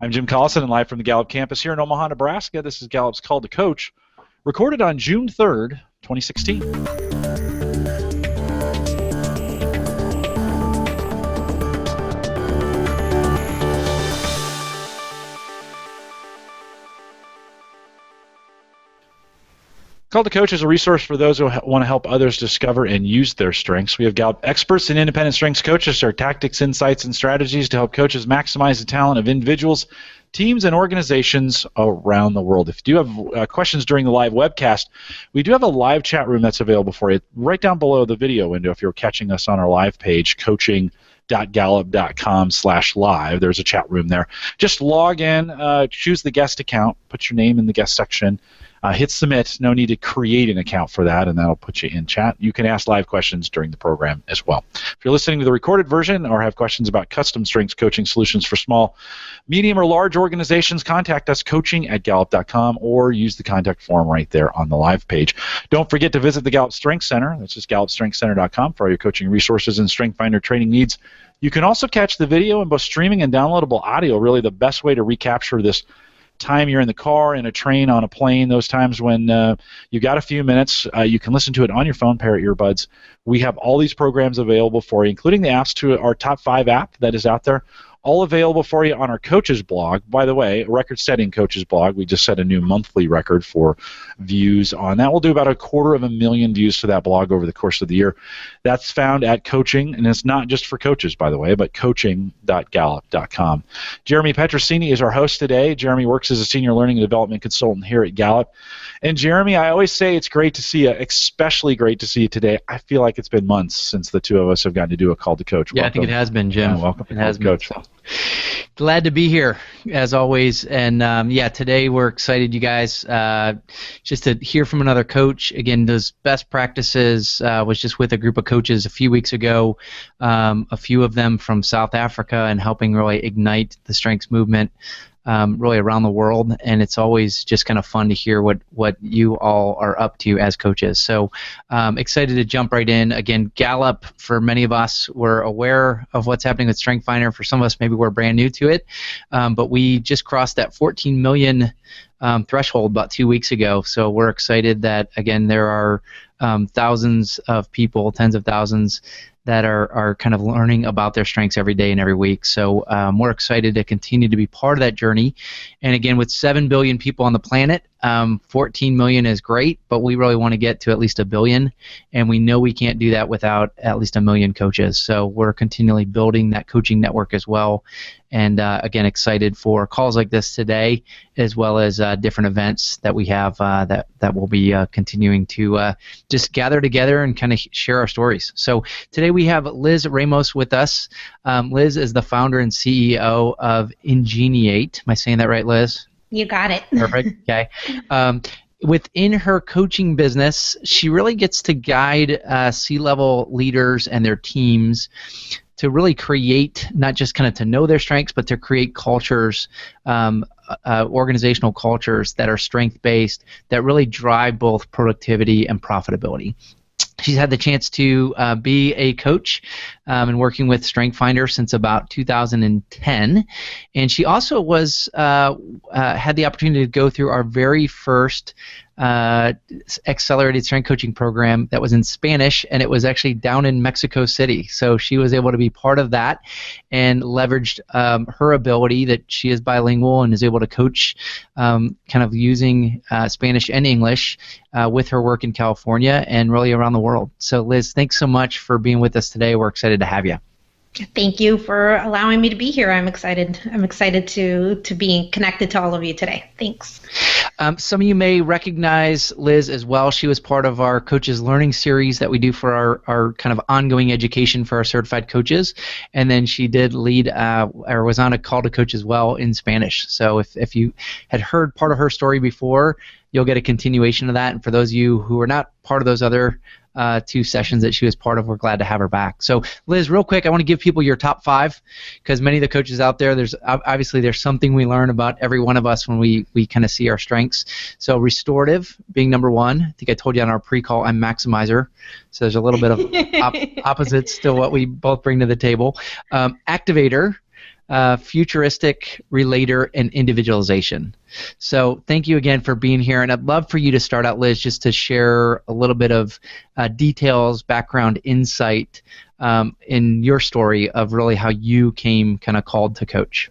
I'm Jim Collison, and live from the Gallup campus here in Omaha, Nebraska. This is Gallup's Call to Coach, recorded on June 3rd, 2016. Call to Coach is a resource for those who want to help others discover and use their strengths. We have Gallup experts and independent strengths coaches share tactics, insights, and strategies to help coaches maximize the talent of individuals, teams, and organizations around the world. If you do have questions during the live webcast, we do have a live chat room that's available for you right down below the video window if you're catching us on our live page, coaching.gallup.com/live. There's a chat room there. Just log in, choose the guest account, put your name in the guest section, hit submit. No need to create an account for that, and that'll put you in chat. You can ask live questions during the program as well. If you're listening to the recorded version or have questions about custom strengths coaching solutions for small, medium, or large organizations, contact us, coaching@gallup.com, or use the contact form right there on the live page. Don't forget to visit the Gallup Strengths Center. That's just GallupStrengthsCenter.com for all your coaching resources and StrengthsFinder training needs. You can also catch the video in both streaming and downloadable audio, really the best way to recapture this time you're in the car, in a train, on a plane, those times when you got a few minutes. You can listen to it on your phone, pair earbuds. We have all these programs available for you, including the apps to our top 5 app that is out there, all available for you on our coaches blog. By the way, a record-setting coaches blog. We just set a new monthly record for views on that. We'll do about 250,000 views to that blog over the course of the year. That's found at coaching, and it's not just for coaches, by the way, but coaching.gallup.com. Jeremy Petrosini is our host today. Jeremy works as a senior learning and development consultant here at Gallup. And Jeremy, I always say it's great to see you, especially great to see you today. I feel like it's been months since the two of us have gotten to do a Call to Coach. Yeah, welcome. I think it has been, Jim. Welcome. It has been, Coach. So. Glad to be here, as always. And, today we're excited, you guys, just to hear from another coach. Again, those best practices was just with a group of coaches a few weeks ago, a few of them from South Africa, and helping really ignite the strengths movement really around the world, and it's always just kind of fun to hear what you all are up to as coaches. So excited to jump right in. Again, Gallup, for many of us, we're aware of what's happening with StrengthsFinder. For some of us, maybe we're brand new to it, but we just crossed that 14 million threshold about 2 weeks ago. So we're excited that, again, there are thousands of people, tens of thousands, that are kind of learning about their strengths every day and every week. So we're excited to continue to be part of that journey. And again, with 7 billion people on the planet, 14 million is great, but we really want to get to at least 1 billion, and we know we can't do that without at least 1 million coaches. So we're continually building that coaching network as well. And again, excited for calls like this today, as well as different events that we have that will be continuing to just gather together and kind of share our stories. So today we have Liz Ramos with us. Liz is the founder and CEO of Ingeniate. Am I saying that right, Liz? You got it. Perfect. Okay. Within her coaching business, she really gets to guide C-level leaders and their teams to really create, not just kind of to know their strengths, but to create cultures, organizational cultures that are strength-based, that really drive both productivity and profitability. She's had the chance to be a coach and working with StrengthsFinder since about 2010, and she also was had the opportunity to go through our very first accelerated strength coaching program that was in Spanish, and it was actually down in Mexico City. So she was able to be part of that and leveraged her ability that she is bilingual and is able to coach kind of using Spanish and English with her work in California and really around the world. So Liz, thanks so much for being with us today. We're excited to have you. Thank you for allowing me to be here. I'm excited. I'm excited to be connected to all of you today. Thanks. Some of you may recognize Liz as well. She was part of our Coaches Learning Series that we do for our kind of ongoing education for our certified coaches. And then she did lead or was on a Call to Coach as well in Spanish. So if you had heard part of her story before, you'll get a continuation of that. And for those of you who are not part of those other 2 sessions that she was part of, we're glad to have her back. So Liz, real quick, I want to give people your top 5, because many of the coaches out there, there's something we learn about every one of us when we kind of see our strengths. So restorative being number 1. I think I told you on our pre-call I'm maximizer, so there's a little bit of opposites to what we both bring to the table. Activator, futuristic, relator, and individualization. So thank you again for being here, and I'd love for you to start out, Liz, just to share a little bit of details, background, insight in your story of really how you came kind of called to coach.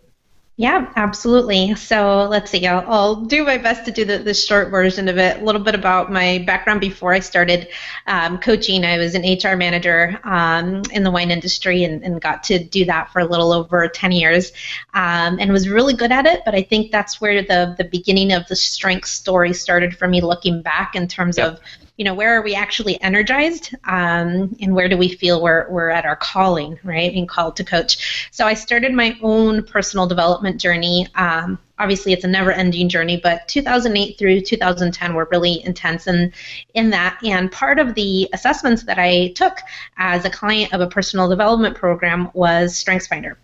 Yeah, absolutely. So let's see, I'll do my best to do the short version of it. A little bit about my background before I started coaching. I was an HR manager in the wine industry and got to do that for a little over 10 years and was really good at it. But I think that's where the beginning of the strengths story started for me, looking back in terms of, where are we actually energized and where do we feel we're at our calling, right? Being called to coach. So I started my own personal development journey. Obviously, it's a never-ending journey, but 2008 through 2010 were really intense in that. And part of the assessments that I took as a client of a personal development program was StrengthsFinder.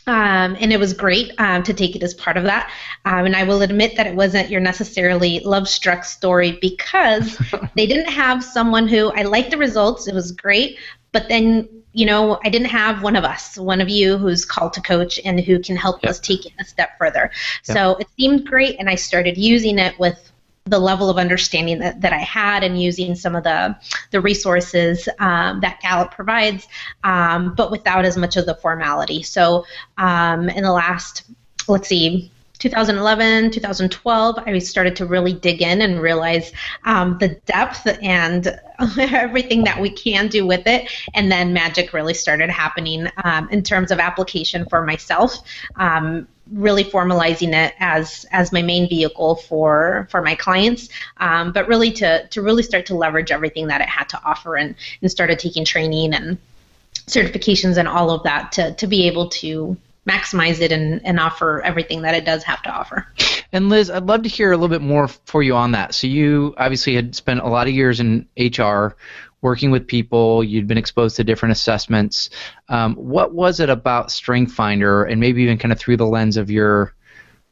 And it was great to take it as part of that. And I will admit that it wasn't your necessarily love-struck story because they didn't have someone who, I liked the results, it was great, but then, I didn't have one of you who's called to coach and who can help us take it a step further. So it seemed great, and I started using it with the level of understanding that I had and using some of the resources that Gallup provides, but without as much of the formality. So in the last, 2011, 2012, I started to really dig in and realize the depth and everything that we can do with it. And then magic really started happening in terms of application for myself. Really formalizing it as my main vehicle for my clients, but really to really start to leverage everything that it had to offer and started taking training and certifications and all of that to be able to maximize it and offer everything that it does have to offer. And Liz, I'd love to hear a little bit more for you on that. So you obviously had spent a lot of years in HR, working with people, you'd been exposed to different assessments. What was it about StrengthsFinder, and maybe even kind of through the lens of your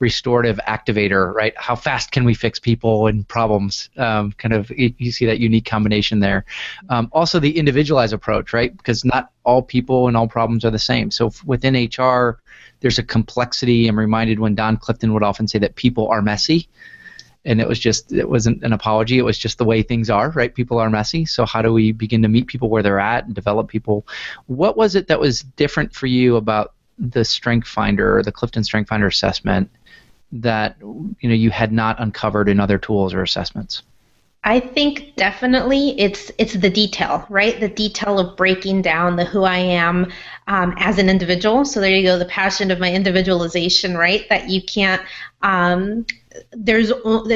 restorative activator, right? How fast can we fix people and problems? You see that unique combination there. Also the individualized approach, right? Because not all people and all problems are the same. So within HR, there's a complexity. I'm reminded when Don Clifton would often say that people are messy. And it wasn't an apology. It was just the way things are, right? People are messy. So how do we begin to meet people where they're at and develop people? What was it that was different for you about the StrengthsFinder, the Clifton StrengthsFinder assessment that you had not uncovered in other tools or assessments? I think definitely it's the detail, right? The detail of breaking down the who I am as an individual. So there you go, the passion of my individualization, right? That you can't. There's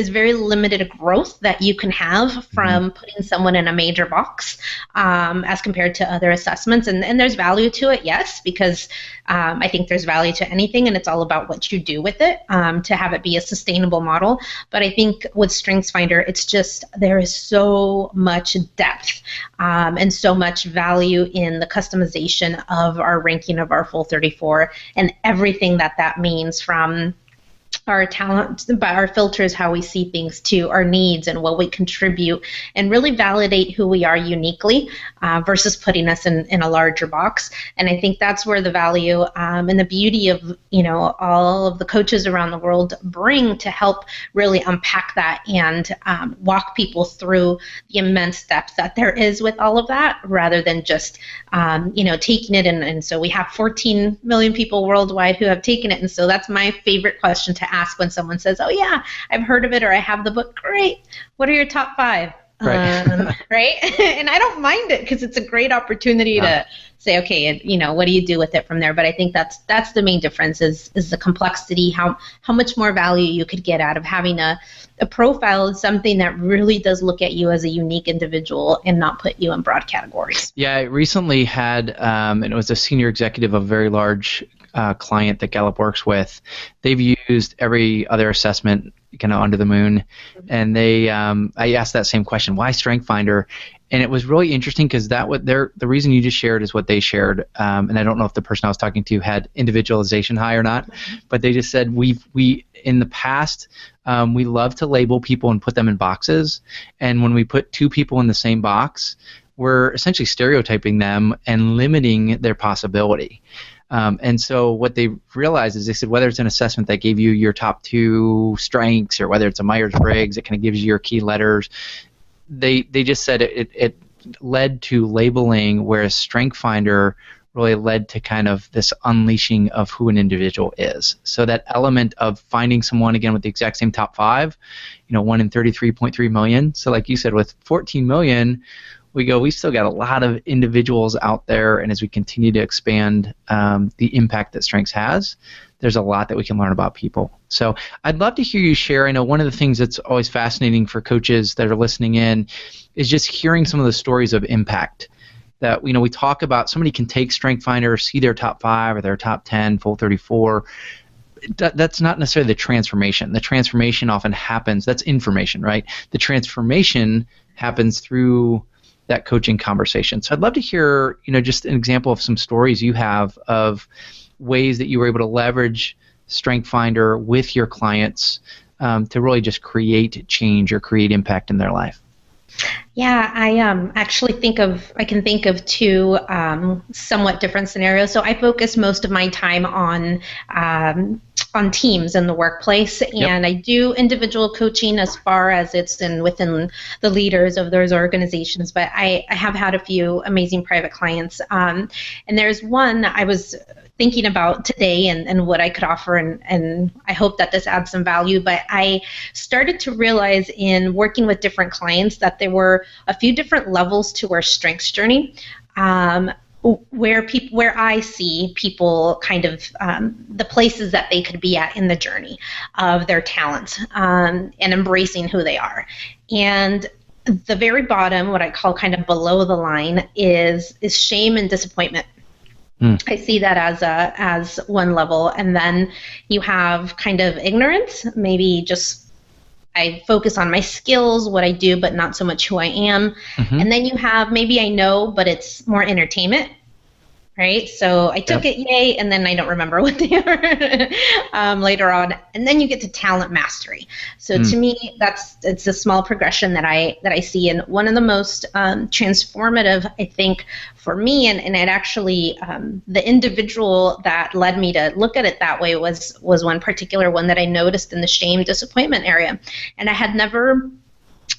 very limited growth that you can have from putting someone in a major box as compared to other assessments. And there's value to it, yes, because I think there's value to anything, and it's all about what you do with it to have it be a sustainable model. But I think with StrengthsFinder, it's just there is so much depth and so much value in the customization of our ranking of our full 34 and everything that means, from our talent, by our filters, how we see things, to our needs and what we contribute, and really validate who we are uniquely versus putting us in a larger box. And I think that's where the value and the beauty of all of the coaches around the world bring to help really unpack that and walk people through the immense depth that there is with all of that, rather than just taking it. And so we have 14 million people worldwide who have taken it. And so that's my favorite question to ask when someone says, "Oh yeah, I've heard of it," or "I have the book." Great. What are your top 5? Right. Right? And I don't mind it because it's a great opportunity to say, okay, what do you do with it from there? But I think that's the main difference is the complexity, how much more value you could get out of having a profile is something that really does look at you as a unique individual and not put you in broad categories. Yeah, I recently had, and it was a senior executive of a very large client that Gallup works with. They've used every other assessment kind of under the moon, and I asked that same question, why StrengthsFinder? And it was really interesting because the reason you just shared is what they shared, and I don't know if the person I was talking to had individualization high or not, but they just said we in the past we love to label people and put them in boxes, and when we put 2 people in the same box, we're essentially stereotyping them and limiting their possibility. And so what they realized is they said whether it's an assessment that gave you your top 2 strengths or whether it's a Myers-Briggs that kind of gives you your key letters, they just said it led to labeling, whereas StrengthsFinder really led to kind of this unleashing of who an individual is. So that element of finding someone, again, with the exact same top 5, 1 in 33.3 million. So like you said, with 14 million, we still got a lot of individuals out there, and as we continue to expand the impact that Strengths has, there's a lot that we can learn about people. So I'd love to hear you share. I know one of the things that's always fascinating for coaches that are listening in is just hearing some of the stories of impact that we talk about. Somebody can take StrengthsFinder, see their top 5 or their top 10, full 34. That's not necessarily the transformation. The transformation often happens. That's information, right? The transformation happens through that coaching conversation. So I'd love to hear, just an example of some stories you have of ways that you were able to leverage StrengthsFinder with your clients to really just create change or create impact in their life. Yeah, I actually I can think of 2 somewhat different scenarios. So I focus most of my time on teams in the workplace, and I do individual coaching as far as it's within the leaders of those organizations. But I have had a few amazing private clients, and there's one that I was thinking about today and what I could offer, and I hope that this adds some value. But I started to realize in working with different clients that there were a few different levels to our strengths journey, where I see people kind of the places that they could be at in the journey of their talents and embracing who they are. And the very bottom, what I call kind of below the line, is shame and disappointment. I see that as one level, and then you have kind of ignorance, maybe just I focus on my skills, what I do, but not so much who I am. And then you have maybe I know, but it's more entertainment, right? So I took it, yay, and then I don't remember what they are later on. And then you get to talent mastery. So to me, it's a small progression that I see, and one of the most transformative, I think, for me, and it actually the individual that led me to look at it that way was one particular one that I noticed in the shame disappointment area, and I had never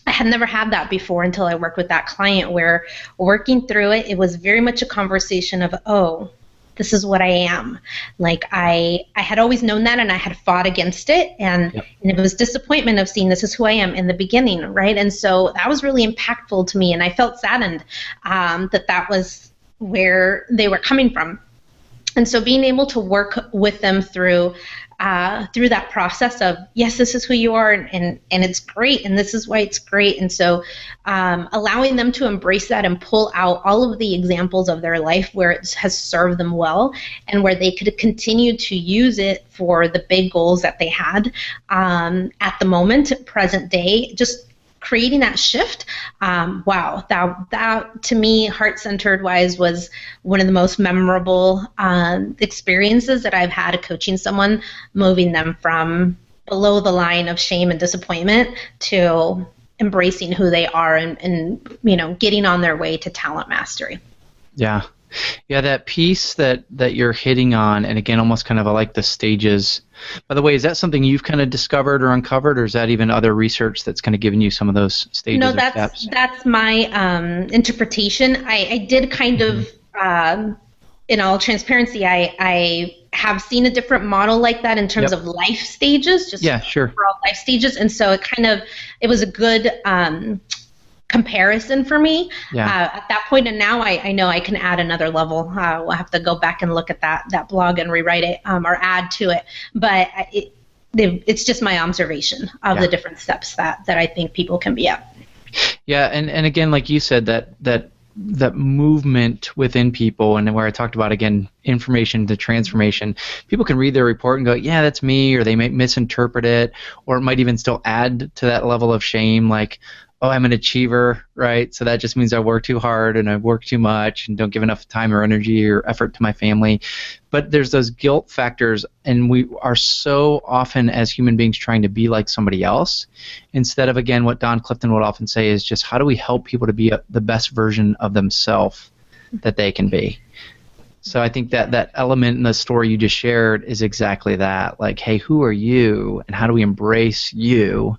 had that before until I worked with that client, where working through it, it was very much a conversation of, oh, this is what I am. Like I had always known that, and I had fought against it, and it was disappointment of seeing this is who I am in the beginning, right? And so that was really impactful to me, and I felt saddened that was where they were coming from. And so being able to work with them through that process of, yes, this is who you are, and it's great, and this is why it's great. And so allowing them to embrace that and pull out all of the examples of their life where it has served them well, and where they could continue to use it for the big goals that they had at the moment, present day, just creating that shift. Wow, that to me, heart-centered wise, was one of the most memorable experiences that I've had coaching someone, moving them from below the line of shame and disappointment to embracing who they are and getting on their way to talent mastery. Yeah, that piece that you're hitting on, and again, almost kind of like the stages. By the way, is that something you've kind of discovered or uncovered, or is that even other research that's kind of given you some of those stages? No, or steps? That's my interpretation. I did kind of, in all transparency, I have seen a different model like that in terms of life stages, just overall life stages, and so it was a good comparison for me at that point, and now I know I can add another level. We'll have to go back and look at that blog and rewrite it or add to it, but it's just my observation of the different steps that I think people can be at. Yeah, and again, like you said, that movement within people, and where I talked about, again, information to transformation, people can read their report and go, yeah, that's me, or they may misinterpret it, or it might even still add to that level of shame, like, oh, I'm an achiever, right? So that just means I work too hard and I work too much and don't give enough time or energy or effort to my family. But there's those guilt factors, and we are so often as human beings trying to be like somebody else, instead of, again, what Don Clifton would often say is just how do we help people to be the best version of themselves that they can be. So I think that element in the story you just shared is exactly that. Like, hey, who are you, and how do we embrace you?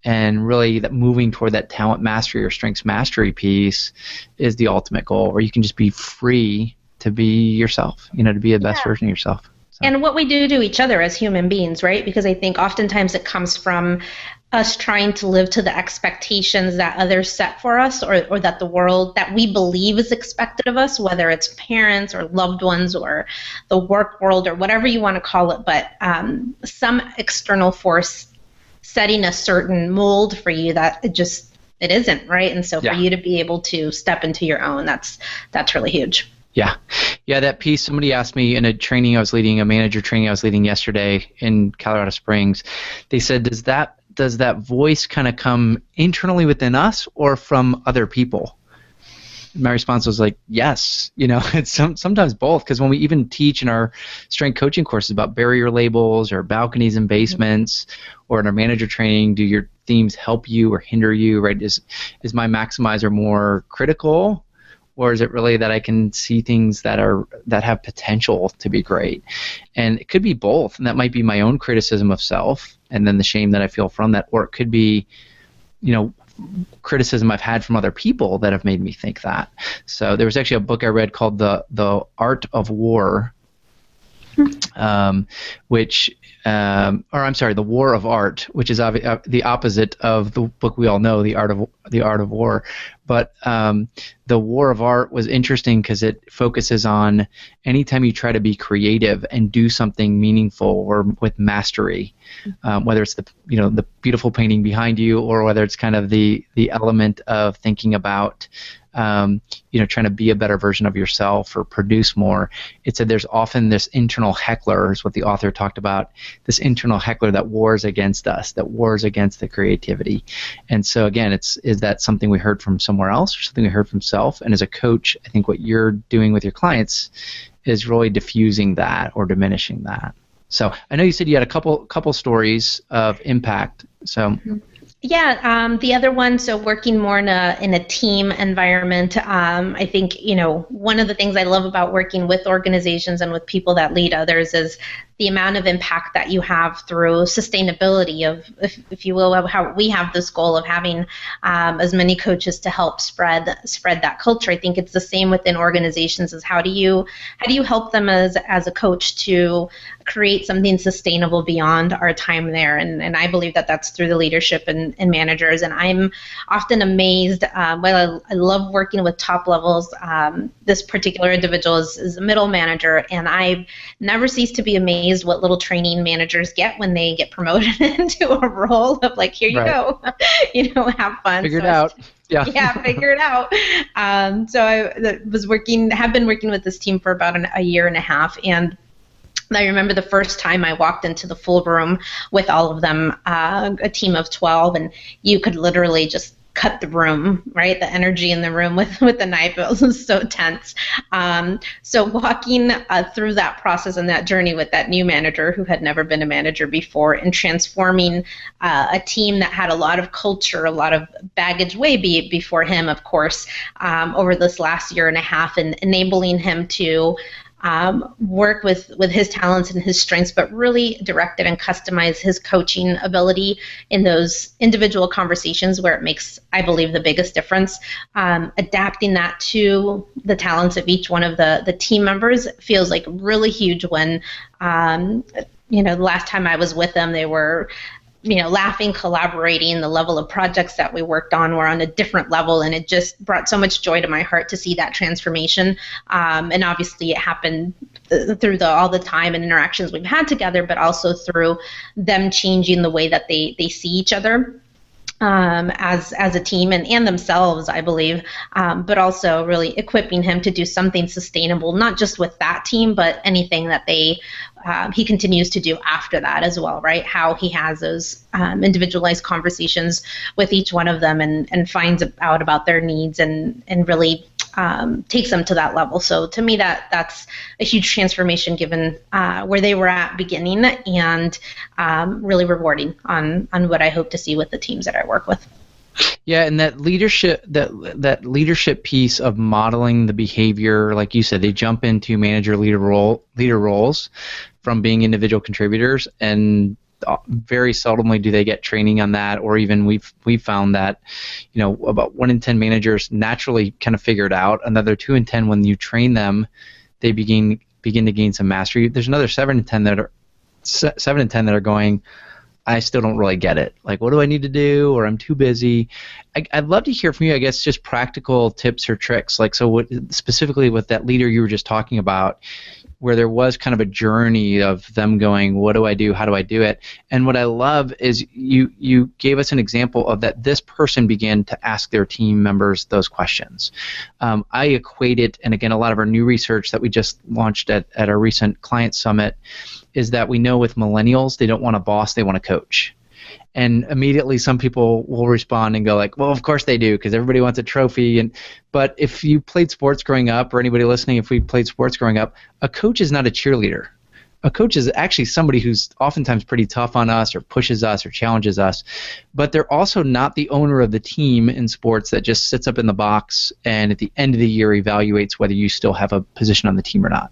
And really, that moving toward that talent mastery or strengths mastery piece is the ultimate goal, where you can just be free to be yourself, to be the best version of yourself. So. And what we do to each other as human beings, right? Because I think oftentimes it comes from us trying to live to the expectations that others set for us, or that the world that we believe is expected of us, whether it's parents or loved ones or the work world or whatever you want to call it, but some external force setting a certain mold for you that it isn't, right? And so for you to be able to step into your own, that's really huge. Yeah, that piece, somebody asked me in a training I was leading, a manager training I was leading yesterday in Colorado Springs, they said, does that voice kind of come internally within us or from other people? My response was like, yes. It's sometimes both, because when we even teach in our strength coaching courses about barrier labels or balconies and basements, or in our manager training, do your themes help you or hinder you, right? Is my maximizer more critical, or is it really that I can see things that have potential to be great? And it could be both, and that might be my own criticism of self and then the shame that I feel from that, or it could be, criticism I've had from other people that have made me think that. So there was actually a book I read called The Art of War, The War of Art, which is the opposite of the book we all know, The Art of War. But The War of Art was interesting because it focuses on anytime you try to be creative and do something meaningful or with mastery, whether it's the beautiful painting behind you, or whether it's kind of the element of thinking about trying to be a better version of yourself or produce more. It said there's often this internal heckler, is what the author talked about, this internal heckler that wars against us, that wars against the creativity. And so again, is that something we heard from somewhere else or something we heard from self? And as a coach, I think what you're doing with your clients is really diffusing that or diminishing that. So I know you said you had a couple stories of impact. So. Yeah, the other one, so working more in a team environment, I think, one of the things I love about working with organizations and with people that lead others is the amount of impact that you have through sustainability of, if you will, of how we have this goal of having as many coaches to help spread that culture. I think it's the same within organizations, is how do you help them as a coach to create something sustainable beyond our time there, and I believe that that's through the leadership and managers. And I'm often amazed, I love working with top levels. This particular individual is a middle manager, and I never cease to be amazed what little training managers get when they get promoted into a role of like, here you go, have fun. Figure it out. Yeah, figure it out. So I have been working with this team for about a year and a half, and I remember the first time I walked into the full room with all of them, a team of 12, and you could literally just cut the room, right? The energy in the room with the knife, it was so tense. So walking through that process and that journey with that new manager who had never been a manager before, and transforming a team that had a lot of culture, a lot of baggage way before him, of course, over this last year and a half, and enabling him to work with his talents and his strengths, but really direct it and customize his coaching ability in those individual conversations where it makes, I believe, the biggest difference. Adapting that to the talents of each one of the team members feels like really huge when, the last time I was with them, they were laughing, collaborating. The level of projects that we worked on were on a different level, and it just brought so much joy to my heart to see that transformation. And obviously it happened through all the time and interactions we've had together, but also through them changing the way that they see each other as a team and themselves, I believe, but also really equipping him to do something sustainable, not just with that team, but anything that he continues to do after that as well, right? How he has those individualized conversations with each one of them and finds out about their needs and really takes them to that level. So to me, that's a huge transformation given where they were at beginning, and really rewarding on what I hope to see with the teams that I work with. Yeah, and that leadership piece of modeling the behavior, like you said, they jump into leader roles from being individual contributors, and very seldomly do they get training on that, or even we've found that, about 1 in 10 managers naturally kind of figure it out. Another 2 in 10, when you train them, they begin to gain some mastery. There's another 7 in 10 that are going, I still don't really get it. Like, what do I need to do? Or I'm too busy. I'd love to hear from you, I guess, just practical tips or tricks. Like, so what, specifically with that leader you were just talking about, where there was kind of a journey of them going, what do I do? How do I do it? And what I love is you gave us an example of that this person began to ask their team members those questions. I equate it, and again, a lot of our new research that we just launched at our recent client summit is that we know with millennials, they don't want a boss, they want a coach. And immediately some people will respond and go like, well, of course they do, because everybody wants a trophy. But if you played sports growing up, or anybody listening, if we played sports growing up, a coach is not a cheerleader. A coach is actually somebody who's oftentimes pretty tough on us, or pushes us, or challenges us. But they're also not the owner of the team in sports that just sits up in the box and at the end of the year evaluates whether you still have a position on the team or not.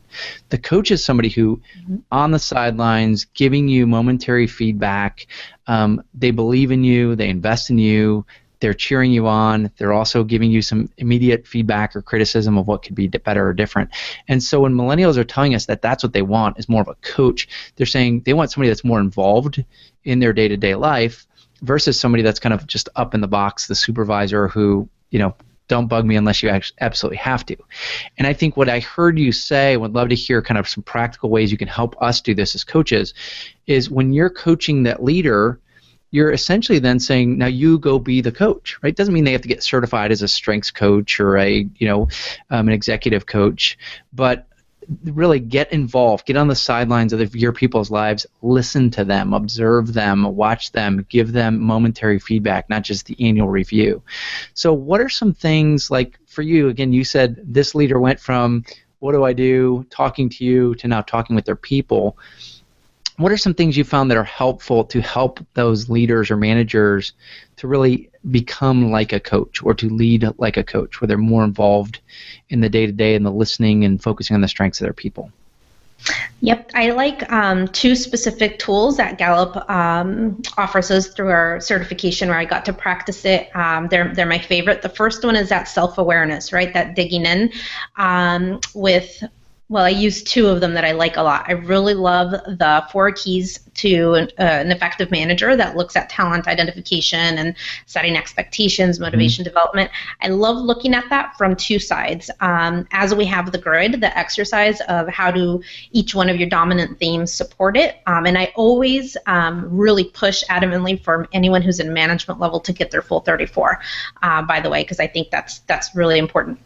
The coach is somebody who, on the sidelines, giving you momentary feedback. They believe in you. They invest in you. They're cheering you on. They're also giving you some immediate feedback or criticism of what could be better or different. And so when millennials are telling us that that's what they want, is more of a coach, they're saying they want somebody that's more involved in their day-to-day life versus somebody that's kind of just up in the box, the supervisor who, don't bug me unless you absolutely have to. And I think what I heard you say, would love to hear kind of some practical ways you can help us do this as coaches, is when you're coaching that leader, you're essentially then saying, now you go be the coach, right? Doesn't mean they have to get certified as a strengths coach or an executive coach, but really get involved, get on the sidelines of your people's lives, listen to them, observe them, watch them, give them momentary feedback, not just the annual review. So what are some things, like for you, again, you said this leader went from what do I do, talking to you, to now talking with their people. What are some things you found that are helpful to help those leaders or managers to really become like a coach, or to lead like a coach, where they're more involved in the day-to-day and the listening and focusing on the strengths of their people? Yep, I like 2 specific tools that Gallup offers us through our certification, where I got to practice it. They're my favorite. The first one is that self-awareness, right? That digging in I use 2 of them that I like a lot. I really love the 4 keys to an effective manager that looks at talent identification and setting expectations, motivation development. I love looking at that from 2 sides. As we have the grid, the exercise of how do each one of your dominant themes support it. And I always really push adamantly for anyone who's in management level to get their full 34, by the way, because I think that's really important.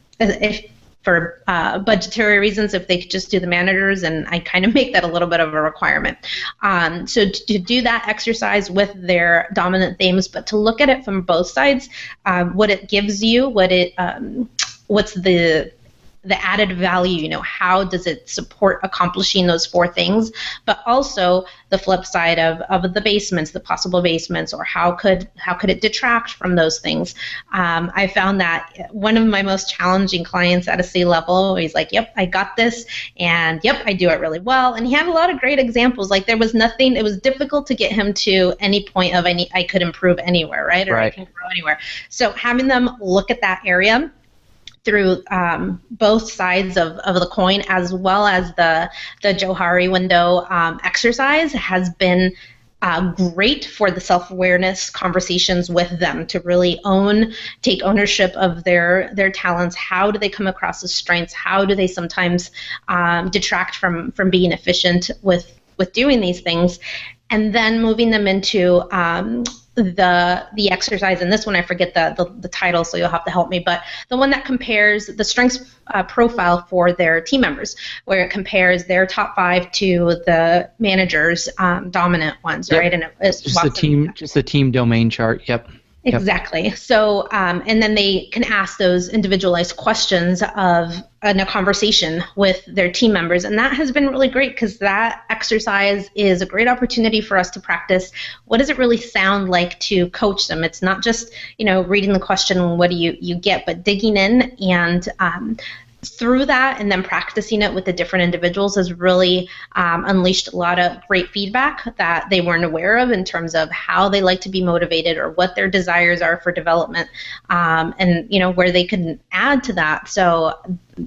For budgetary reasons, if they could just do the managers, and I kind of make that a little bit of a requirement. So to do that exercise with their dominant themes, but to look at it from both sides, what it gives you, what's the added value, how does it support accomplishing those 4 things, but also the flip side of the basements, the possible basements, or how could it detract from those things. I found that one of my most challenging clients at a C-level, he's like, yep, I got this, and yep, I do it really well, and he had a lot of great examples. Like, there was nothing, it was difficult to get him to any point of I could improve anywhere, right? Or right. I can grow anywhere. So having them look at that area through both sides of the coin, as well as the Johari window exercise, has been great for the self-awareness conversations with them, to really take ownership of their talents. How do they come across as strengths? How do they sometimes detract from being efficient with doing these things? And then moving them into the exercise, and this one I forget the title, so you'll have to help me, but the one that compares the strengths profile for their team members, where it compares their top 5 to the manager's dominant ones, yep. Right? And it's just the team domain chart. Yep. Exactly. So, and then they can ask those individualized questions in a conversation with their team members. And that has been really great because that exercise is a great opportunity for us to practice what does it really sound like to coach them. It's not just, reading the question, what do you get, but digging in and through that and then practicing it with the different individuals has really unleashed a lot of great feedback that they weren't aware of in terms of how they like to be motivated or what their desires are for development, and where they can add to that. So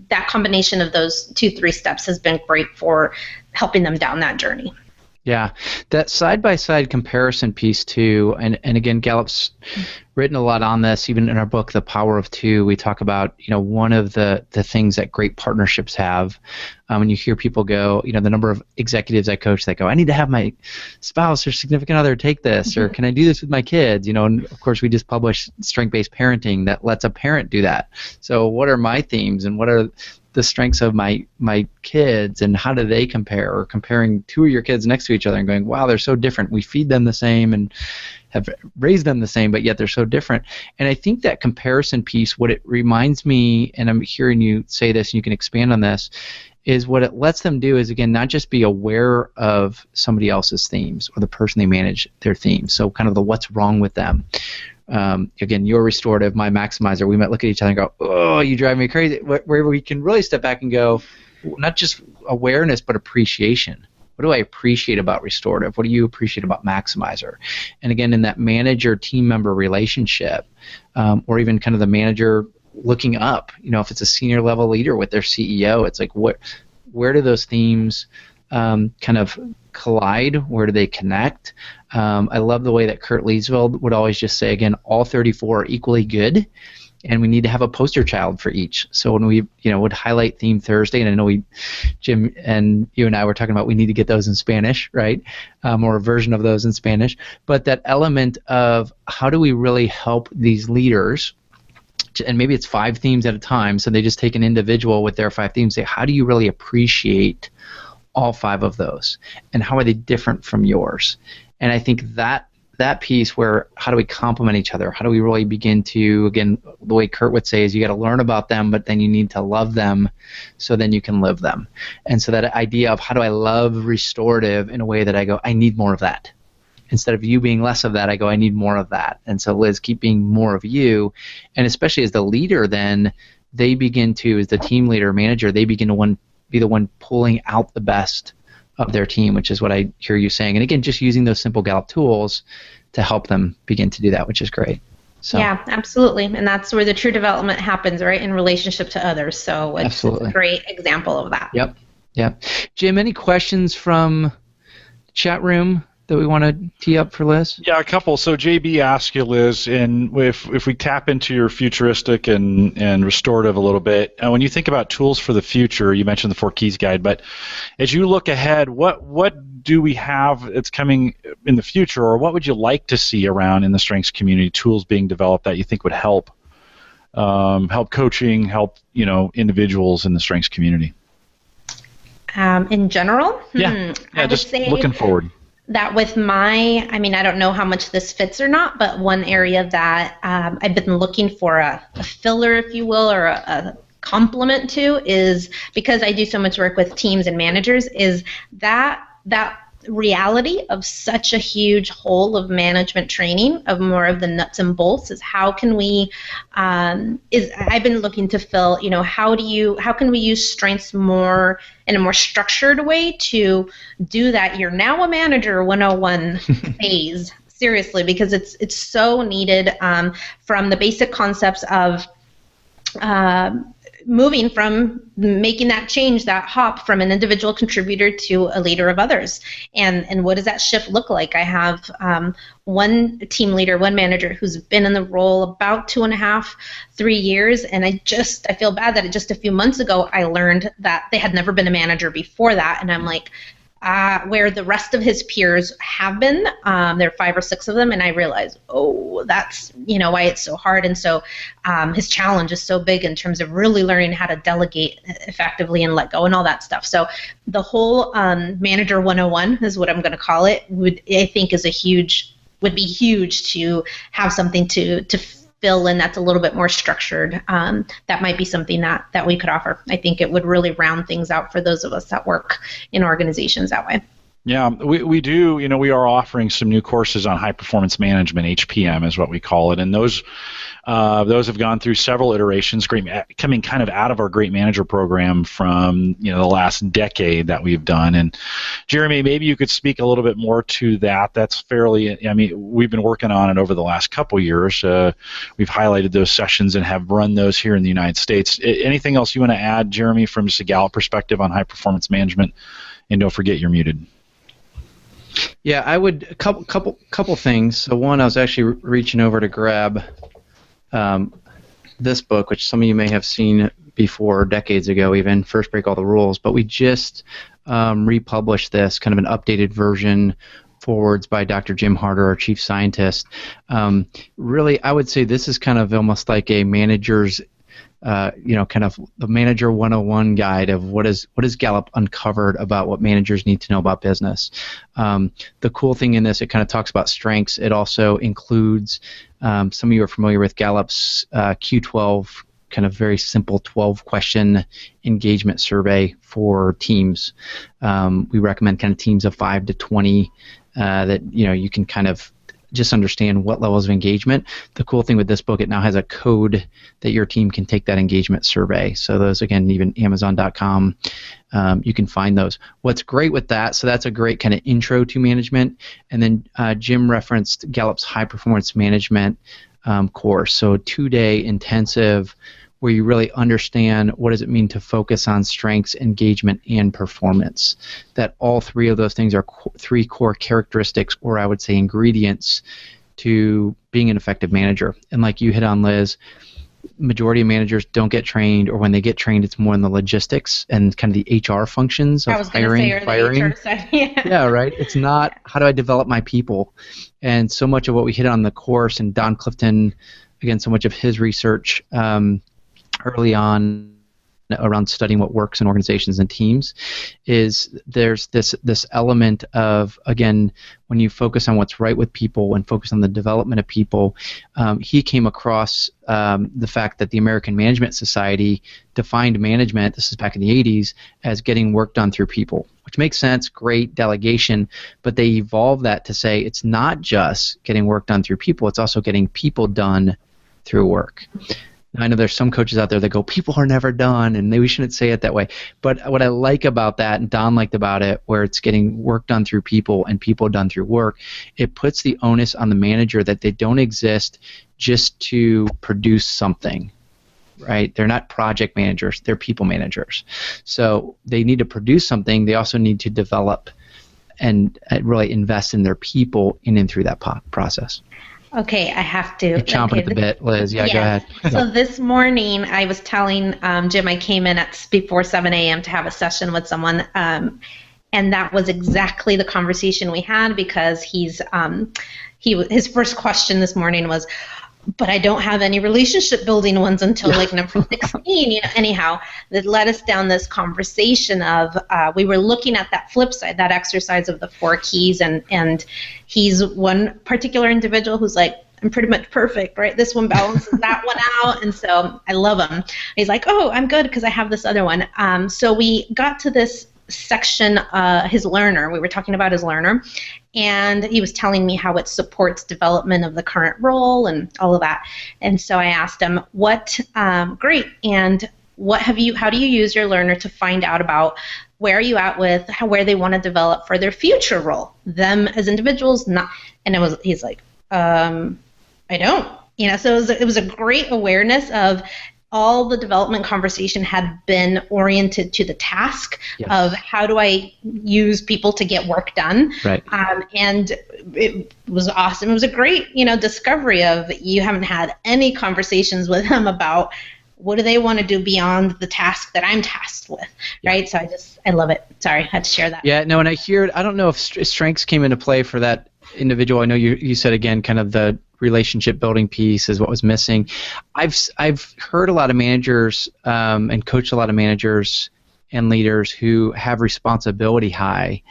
that combination of those 2-3 steps has been great for helping them down that journey. Yeah, that side-by-side comparison piece too, and again, Gallup's written a lot on this. Even in our book, The Power of Two, we talk about one of the things that great partnerships have. When you hear people go, the number of executives I coach that go, I need to have my spouse or significant other take this, or can I do this with my kids? And of course, we just published Strength-Based Parenting that lets a parent do that. So what are my themes and what are the strengths of my kids and how do they compare, or comparing two of your kids next to each other and going, wow, they're so different. We feed them the same and have raised them the same, but yet they're so different. And I think that comparison piece, what it reminds me, and I'm hearing you say this and you can expand on this, is what it lets them do is, again, not just be aware of somebody else's themes or the person they manage their themes. So kind of the what's wrong with them. Again, you're restorative, my maximizer. We might look at each other and go, oh, you drive me crazy. Where we can really step back and go, not just awareness, but appreciation. What do I appreciate about restorative? What do you appreciate about maximizer? And again, in that manager-team member relationship, or even kind of the manager looking up, if it's a senior level leader with their CEO, it's like, where do those themes kind of collide? Where do they connect? I love the way that Kurt Leesveld would always just say, again, all 34 are equally good, and we need to have a poster child for each. So when we, would highlight Theme Thursday, and I know Jim and you and I were talking about we need to get those in Spanish, right? Or a version of those in Spanish. But that element of how do we really help these leaders, and maybe it's 5 themes at a time, so they just take an individual with their 5 themes, say, how do you really appreciate all 5 of those, and how are they different from yours? And I think that piece where how do we complement each other? How do we really begin to, again, the way Kurt would say is you got to learn about them, but then you need to love them so then you can live them. And so that idea of how do I love restorative in a way that I go, I need more of that. Instead of you being less of that, I go, I need more of that. And so Liz, keep being more of you. And especially as the leader, then they begin to, as the team leader, manager, they begin to be the one pulling out the best of their team, which is what I hear you saying. And again, just using those simple Gallup tools to help them begin to do that, which is great. So. Yeah, absolutely. And that's where the true development happens, right, in relationship to others. So it's a great example of that. Yep. Jim, any questions from the chat room that we want to tee up for Liz? Yeah, a couple. So JB asked you, Liz, and if we tap into your futuristic and restorative a little bit, when you think about tools for the future, you mentioned the 4 Keys guide, but as you look ahead, what do we have that's coming in the future, or what would you like to see around in the strengths community, tools being developed that you think would help coaching, help individuals in the strengths community? In general? Yeah, just looking forward. That with I don't know how much this fits or not, but one area that I've been looking for a filler, if you will, or a complement to is, because I do so much work with teams and managers, is that reality of such a huge hole of management training, of more of the nuts and bolts, is how can we, I've been looking to fill, how can we use strengths more in a more structured way to do that You're Now a Manager 101 phase, seriously, because it's so needed, from the basic concepts of moving from making that change, that hop from an individual contributor to a leader of others. And what does that shift look like? I have one team leader, one manager who's been in the role about 2.5, 3 years, and I feel bad that just a few months ago I learned that they had never been a manager before that, and I'm like, where the rest of his peers have been, there are 5 or 6 of them, and I realized, that's why it's so hard. And so his challenge is so big in terms of really learning how to delegate effectively and let go and all that stuff. So the whole Manager 101 is what I'm going to call it, I think is a huge would be huge to have something to fill in that's a little bit more structured. That might be something that we could offer. I think it would really round things out for those of us that work in organizations that way. Yeah, we do. We are offering some new courses on high performance management. HPM is what we call it, and those have gone through several iterations. Coming kind of out of our Great Manager program from the last decade that we've done. And Jeremy, maybe you could speak a little bit more to that. That's fairly. I mean, we've been working on it over the last couple years. We've highlighted those sessions and have run those here in the United States. Anything else you want to add, Jeremy, from just a Gallup perspective on high performance management? And don't forget, you're muted. Yeah, I would a couple things. So one, I was actually reaching over to grab this book, which some of you may have seen before, decades ago, even First Break All the Rules. But we just republished this, kind of an updated version, forwards by Dr. Jim Harder, our chief scientist. Really, I would say this is kind of almost like a manager's kind of the Manager 101 guide of what is Gallup uncovered about what managers need to know about business. The cool thing in this, it kind of talks about strengths. It also includes, some of you are familiar with Gallup's Q12, kind of very simple 12-question engagement survey for teams. We recommend kind of teams of 5 to 20 that you can kind of just understand what levels of engagement. The cool thing with this book, it now has a code that your team can take that engagement survey. So those, again, even Amazon.com, you can find those. What's great with that, so that's a great kind of intro to management. And then Jim referenced Gallup's high performance management course. So a 2-day intensive where you really understand what does it mean to focus on strengths, engagement, and performance. That all three of those things are three core characteristics, or I would say ingredients, to being an effective manager. And like you hit on, Liz, majority of managers don't get trained, or when they get trained, it's more in the logistics and kind of the HR functions of hiring, firing. Yeah, right. It's not how do I develop my people. And so much of what we hit on the course, and Don Clifton, again, so much of his research early on around studying what works in organizations and teams, is there's this element of, again, when you focus on what's right with people and focus on the development of people, he came across the fact that the American Management Society defined management, this is back in the 80s, as getting work done through people, which makes sense, great delegation, but they evolved that to say it's not just getting work done through people, it's also getting people done through work. Now, I know there's some coaches out there that go, people are never done, and we shouldn't say it that way. But what I like about that, and Don liked about it, where it's getting work done through people and people done through work, it puts the onus on the manager that they don't exist just to produce something, right? They're not project managers, they're people managers. So they need to produce something, they also need to develop and really invest in their people in and through that process. Okay, I have to. You're chomping at the bit, Liz. Yeah, yes. Go ahead. So this morning, I was telling Jim I came in at before 7 a.m. to have a session with someone, and that was exactly the conversation we had, because his first question this morning was, but I don't have any relationship building ones until like number 16. Anyhow, that led us down this conversation of we were looking at that flip side, that exercise of the 4 keys, and he's one particular individual who's like, I'm pretty much perfect, right? This one balances that one out, and so I love him. He's like, oh, I'm good because I have this other one. So we got to this section, his learner. We were talking about his learner, and he was telling me how it supports development of the current role and all of that. And so I asked him, great, and how do you use your learner to find out about where are you at with where they want to develop for their future role, them as individuals, not, and he's like, I don't, so it was a great awareness of all the development conversation had been oriented to the task of how do I use people to get work done. Right. And it was awesome. It was a great, discovery of you haven't had any conversations with them about what do they want to do beyond the task that I'm tasked with, right? So I love it. Sorry, I had to share that. Yeah, no, and I hear it. I don't know if strengths came into play for that individual. I know you said, again, kind of the relationship building piece is what was missing. I've heard a lot of managers and coached a lot of managers and leaders who have responsibility high,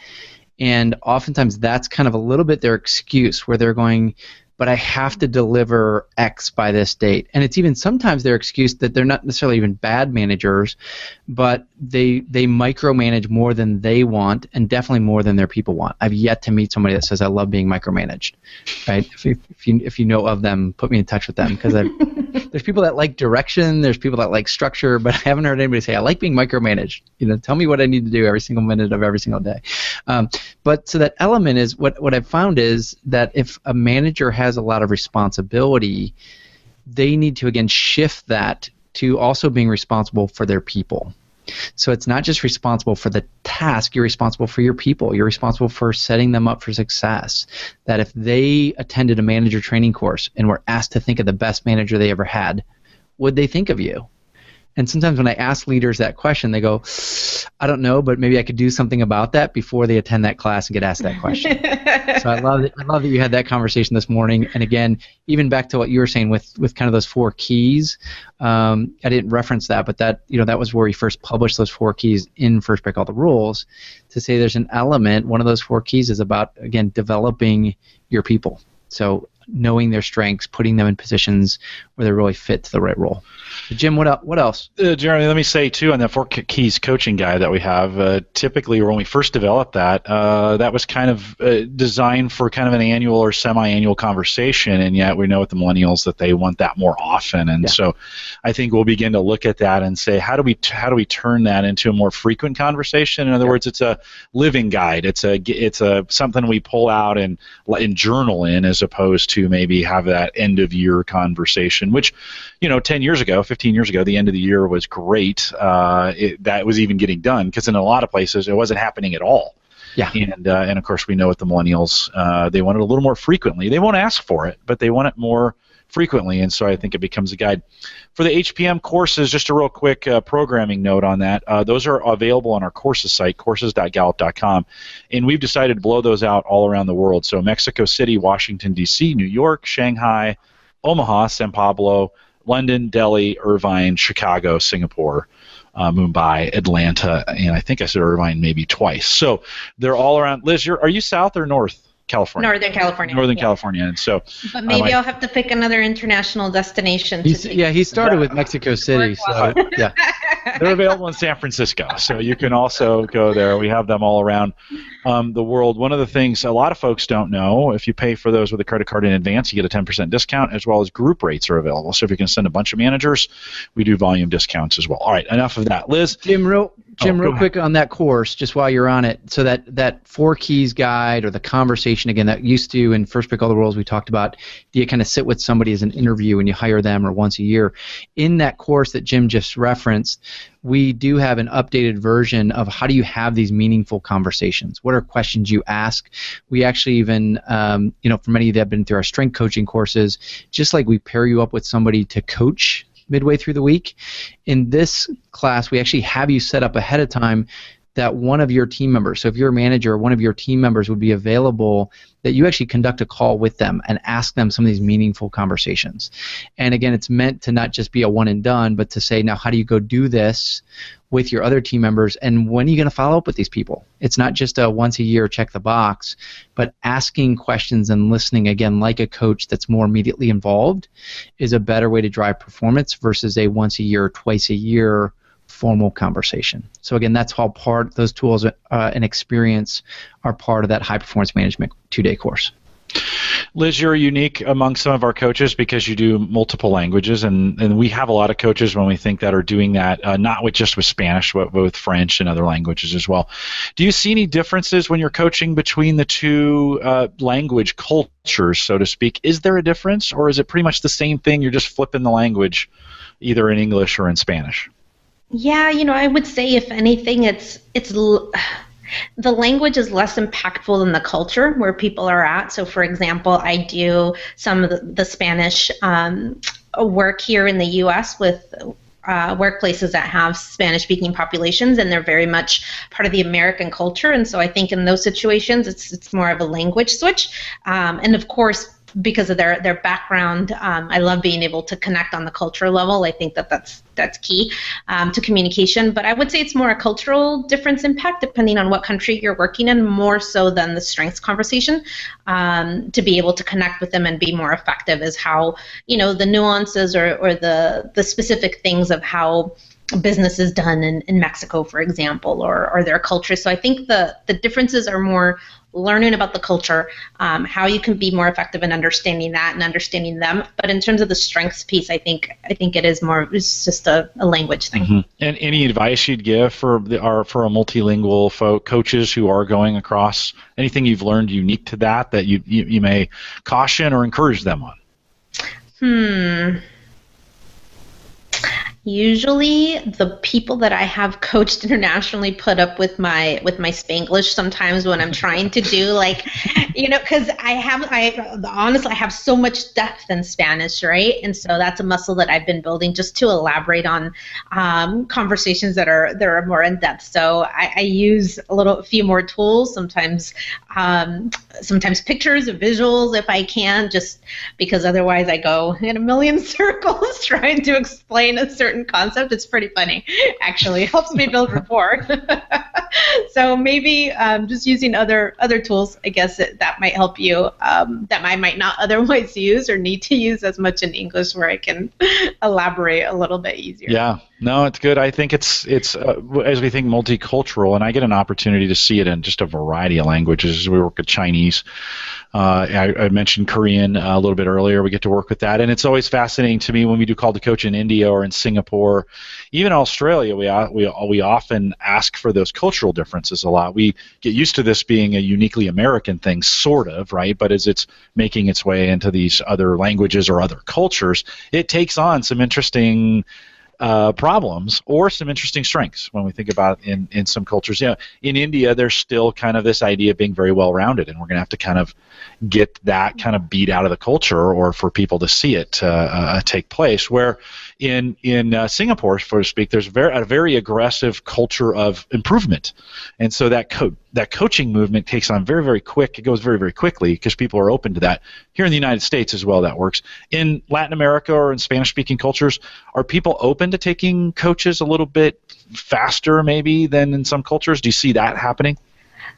And oftentimes that's kind of a little bit their excuse where they're going, but I have to deliver X by this date. And it's even sometimes their excuse that they're not necessarily even bad managers, but they micromanage more than they want and definitely more than their people want. I've yet to meet somebody that says I love being micromanaged, right? If you know of them, put me in touch with them, because there's people that like direction, there's people that like structure, but I haven't heard anybody say I like being micromanaged. Tell me what I need to do every single minute of every single day. But so that element is what I've found is that if a manager has a lot of responsibility, they need to again shift that to also being responsible for their people. So it's not just responsible for the task, you're responsible for your people. You're responsible for setting them up for success. That if they attended a manager training course and were asked to think of the best manager they ever had, would they think of you? And sometimes when I ask leaders that question, they go, I don't know, but maybe I could do something about that before they attend that class and get asked that question. So I love that you had that conversation this morning. And again, even back to what you were saying with kind of those 4 keys, I didn't reference that, but that was where we first published those 4 keys in First Break All the Rules, to say there's an element, one of those 4 keys is about, again, developing your people. So knowing their strengths, putting them in positions where they really fit to the right role. Jim, what else? Jeremy, let me say, too, on that 4 keys coaching guide that we have, typically when we first developed that, that was kind of designed for kind of an annual or semi-annual conversation, and yet we know with the millennials that they want that more often. And so I think we'll begin to look at that and say, how do we turn that into a more frequent conversation? In other words, it's a living guide. It's a something we pull out and journal in, as opposed to maybe have that end-of-year conversation, which, 10 years ago, 15 years ago, the end of the year was great. That was even getting done, because in a lot of places it wasn't happening at all. Yeah. And of course we know with the millennials, they want it a little more frequently. They won't ask for it, but they want it more frequently, and so I think it becomes a guide. For the HPM courses, just a real quick programming note on that. Those are available on our courses site, courses.gallup.com, and we've decided to blow those out all around the world. So Mexico City, Washington, D.C., New York, Shanghai, Omaha, San Pablo, London, Delhi, Irvine, Chicago, Singapore, Mumbai, Atlanta, and I think I said Irvine maybe twice. So they're all around. Liz, are you South or North California? Northern California. Northern California, and so. But maybe I'll have to pick another international destination. He started with Mexico City, so yeah. They're available in San Francisco, so you can also go there. We have them all around the world. One of the things a lot of folks don't know, if you pay for those with a credit card in advance, you get a 10% discount, as well as group rates are available. So if you can send a bunch of managers, we do volume discounts as well. All right, enough of that. Liz? Jim, real quick on that course, just while you're on it. So that 4 keys guide, or the conversation, again, that used to, in First Break All the Rules, we talked about, do you kind of sit with somebody as an interview and you hire them, or once a year? In that course that Jim just referenced, we do have an updated version of how do you have these meaningful conversations. What are questions you ask? We actually even, for many of you that have been through our strength coaching courses, just like we pair you up with somebody to coach midway through the week, in this class we actually have you set up ahead of time that one of your team members, so if you're a manager, one of your team members would be available, that you actually conduct a call with them and ask them some of these meaningful conversations. And again, it's meant to not just be a one and done, but to say, now how do you go do this with your other team members, and when are you going to follow up with these people? It's not just a once a year check the box, but asking questions and listening, again, like a coach that's more immediately involved, is a better way to drive performance versus a once a year, twice a year formal conversation. So again, that's all part, those tools and experience are part of that high performance management 2-day course. Liz, you're unique among some of our coaches because you do multiple languages, and we have a lot of coaches when we think that are doing that, not just with Spanish, but with French and other languages as well. Do you see any differences when you're coaching between the two language cultures, so to speak? Is there a difference, or is it pretty much the same thing? You're just flipping the language either in English or in Spanish? Yeah, I would say if anything, it's the language is less impactful than the culture where people are at. So, for example, I do some of the Spanish work here in the U.S. with workplaces that have Spanish-speaking populations, and they're very much part of the American culture. And so I think in those situations, it's more of a language switch. And of course, because of their background. I love being able to connect on the culture level. I think that's key to communication. But I would say it's more a cultural difference impact depending on what country you're working in, more so than the strengths conversation. To be able to connect with them and be more effective is how, the nuances or the specific things of how business is done in Mexico, for example, or their culture. So I think the differences are more learning about the culture, how you can be more effective in understanding that and understanding them. But in terms of the strengths piece, I think it is more, it's just a language thing. Mm-hmm. And any advice you'd give for a multilingual coaches who are going across, anything you've learned unique to that you may caution or encourage them on? Usually the people that I have coached internationally put up with my Spanglish sometimes when I'm trying to do because honestly I have so much depth in Spanish, right? And so that's a muscle that I've been building just to elaborate on conversations that are more in depth. So I use a few more tools, sometimes pictures or visuals if I can, just because otherwise I go in a million circles trying to explain a certain concept. It's pretty funny, actually. It helps me build rapport. So maybe just using other tools, I guess that might help you, that I might not otherwise use or need to use as much in English, where I can elaborate a little bit easier. Yeah, no, it's good. I think it's as we think multicultural, and I get an opportunity to see it in just a variety of languages. We work with Chinese. I mentioned Korean a little bit earlier. We get to work with that, and it's always fascinating to me when we do Call to Coach in India or in Singapore, even Australia. We often ask for those cultural differences a lot. We get used to this being a uniquely American thing, sort of, right? But as it's making its way into these other languages or other cultures, it takes on some interesting problems or some interesting strengths when we think about in some cultures. In India, there's still kind of this idea of being very well-rounded, and we're going to have to kind of get that kind of beat out of the culture, or for people to see it take place. Where in Singapore, so to speak, there's a very aggressive culture of improvement, and so that coaching movement takes on very, very quick. It goes very, very quickly because people are open to that. Here in the United States as well, that works. In Latin America or in Spanish-speaking cultures, are people open to taking coaches a little bit faster maybe than in some cultures? Do you see that happening?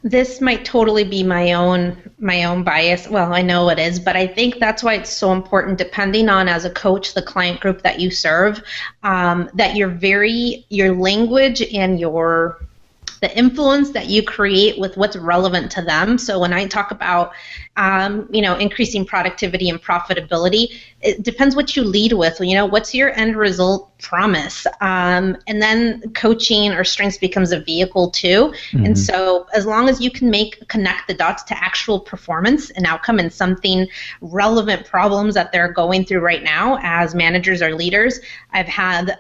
This might totally be my own bias. Well, I know it is, but I think that's why it's so important, depending on, as a coach, the client group that you serve, that your language and the influence that you create with what's relevant to them. So when I talk about increasing productivity and profitability, it depends what you lead with. What's your end result promise? And then coaching or strengths becomes a vehicle too. Mm-hmm. And so as long as you can connect the dots to actual performance and outcome and something relevant problems that they're going through right now as managers or leaders, I've had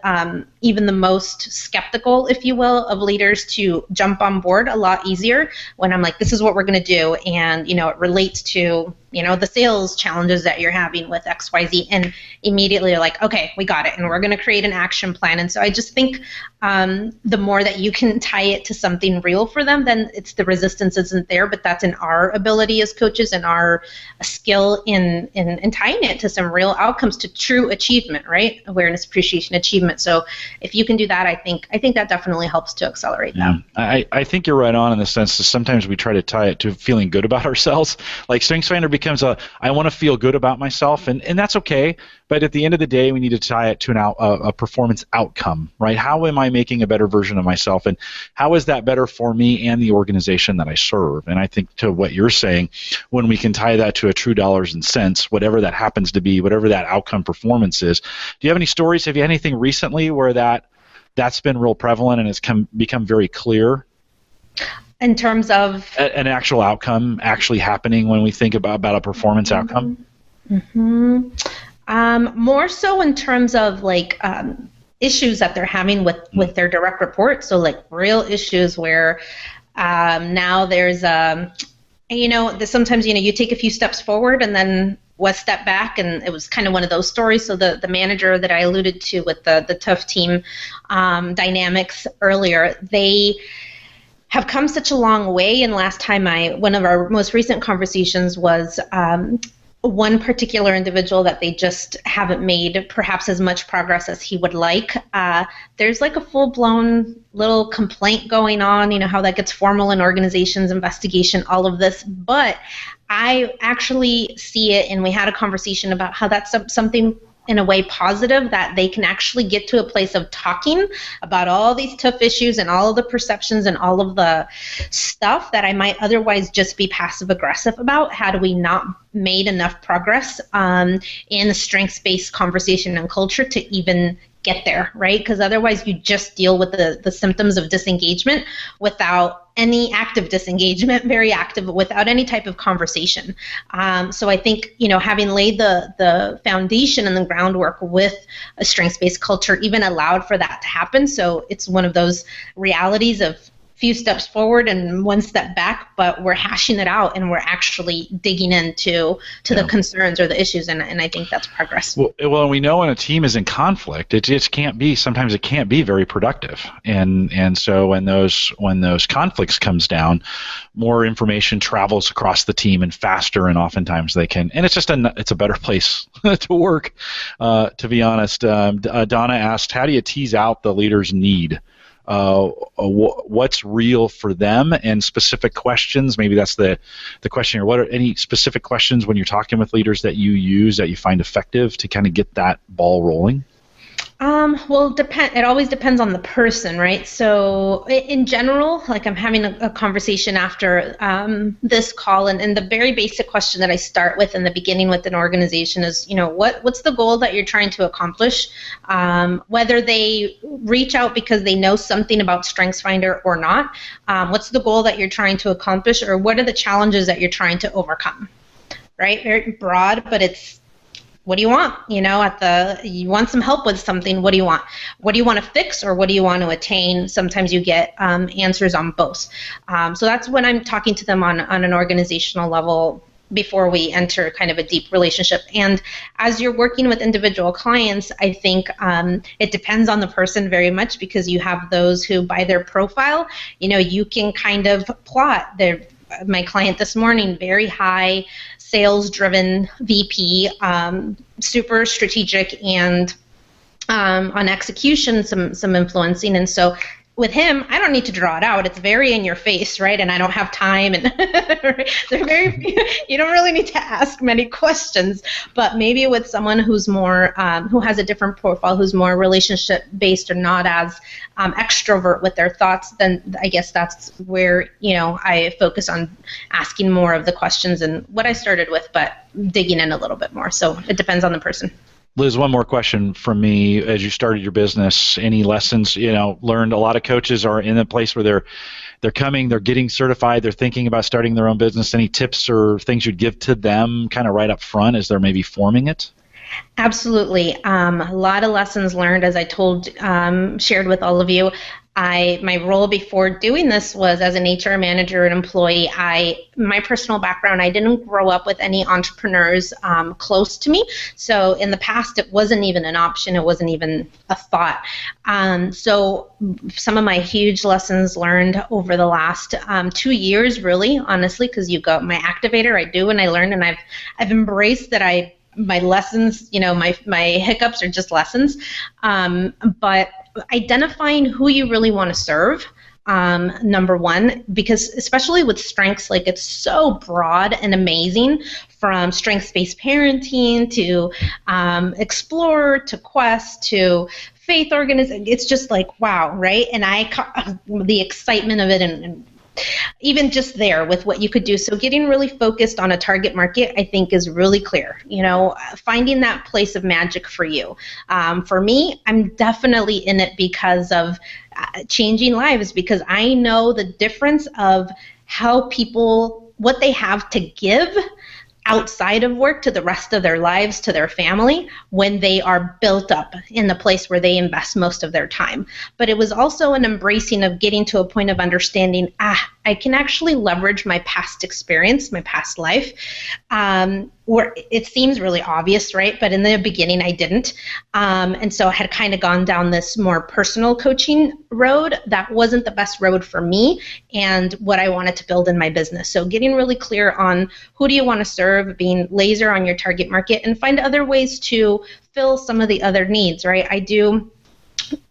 even the most skeptical, if you will, of leaders to jump on board a lot easier when I'm like, this is what we're going to do. And, it relates to, the sales challenges that you're having with XYZ, and immediately you're like, okay, we got it, and we're going to create an action plan. And so I just think the more that you can tie it to something real for them, then it's the resistance isn't there, but that's in our ability as coaches and our skill in tying it to some real outcomes, to true achievement, right? Awareness, appreciation, achievement. So if you can do that, I think that definitely helps to accelerate that. I think you're right on in the sense that sometimes we try to tie it to feeling good about ourselves. Like StrengthsFinder becomes I want to feel good about myself, and that's okay. But at the end of the day, we need to tie it to a performance outcome, right? How am I making a better version of myself, and how is that better for me and the organization that I serve? And I think, to what you're saying, when we can tie that to a true dollars and cents, whatever that happens to be, whatever that outcome performance is. Do you have any stories? Have you had anything recently where that's been real prevalent and it's become very clear? In terms of an actual outcome actually happening when we think about a performance outcome? Mm-hmm. More so in terms of issues that they're having with their direct reports. So real issues where now there's sometimes you take a few steps forward and then one step back, and it was kind of one of those stories. So the manager that I alluded to with the tough team dynamics earlier, they have come such a long way. And last time one of our most recent conversations was one particular individual that they just haven't made perhaps as much progress as he would like. There's like a full-blown little complaint going on, how that gets formal in organizations, investigation, all of this. But I actually see it, and we had a conversation about how that's something in a way positive, that they can actually get to a place of talking about all these tough issues and all of the perceptions and all of the stuff that I might otherwise just be passive aggressive about had we not made enough progress in strengths-based conversation and culture to even get there, right? Because otherwise you just deal with the symptoms of disengagement without any active disengagement, very active, without any type of conversation. So I think, having laid the foundation and the groundwork with a strengths-based culture even allowed for that to happen. So it's one of those realities of few steps forward and one step back, but we're hashing it out and we're actually digging into the concerns or the issues, and I think that's progress. Well, we know when a team is in conflict, sometimes it can't be very productive, and so when those conflicts comes down, more information travels across the team and faster, and oftentimes they can, and it's a better place to work. To be honest, Donna asked, how do you tease out the leader's need? What's real for them, and specific questions. Maybe that's the question here. What are any specific questions when you're talking with leaders that you use that you find effective to kind of get that ball rolling? Well, it always depends on the person, right? So in general, like I'm having a conversation after this call, and the very basic question that I start with in the beginning with an organization is, what's the goal that you're trying to accomplish? Whether they reach out because they know something about StrengthsFinder or not, what's the goal that you're trying to accomplish, or what are the challenges that you're trying to overcome? Right? Very broad, but it's, what do you want? You want some help with something. What do you want? What do you want to fix, or what do you want to attain? Sometimes you get answers on both. So that's when I'm talking to them on an organizational level before we enter kind of a deep relationship. And as you're working with individual clients, I think it depends on the person very much, because you have those who, by their profile, you can kind of plot my client this morning, very high sales-driven VP, super strategic, and on execution, some influencing. And so with him, I don't need to draw it out. It's very in your face, right? And I don't have time, and they're very. You don't really need to ask many questions. But maybe with someone who's more, who has a different profile, who's more relationship based or not as extrovert with their thoughts, then I guess that's where I focus on asking more of the questions and what I started with, but digging in a little bit more. So it depends on the person. Liz, one more question from me. As you started your business, any lessons learned? A lot of coaches are in a place where they're getting certified, they're thinking about starting their own business. Any tips or things you'd give to them kind of right up front as they're maybe forming it? Absolutely. A lot of lessons learned, as I shared with all of you. My role before doing this was as an HR manager and employee. My personal background, I didn't grow up with any entrepreneurs close to me. So in the past, it wasn't even an option. It wasn't even a thought. So some of my huge lessons learned over the last 2 years, really, honestly, because you've got my activator. I do, and I learn, and I've embraced that my lessons, my hiccups are just lessons. But identifying who you really want to serve, number one, because especially with strengths, like it's so broad and amazing, from strengths-based parenting to Explorer to Quest to faith organization. It's just like, wow, right? And the excitement of it, and even just there with what you could do. So getting really focused on a target market, I think, is really clear. Finding that place of magic for you. For me, I'm definitely in it because of changing lives, because I know the difference of how people, what they have to give outside of work to the rest of their lives, to their family, when they are built up in the place where they invest most of their time. But it was also an embracing of getting to a point of understanding, I can actually leverage my past experience, my past life, it seems really obvious, right? But in the beginning, I didn't. And so I had kind of gone down this more personal coaching road that wasn't the best road for me and what I wanted to build in my business. So getting really clear on who do you want to serve, being laser on your target market, and find other ways to fill some of the other needs, right? I do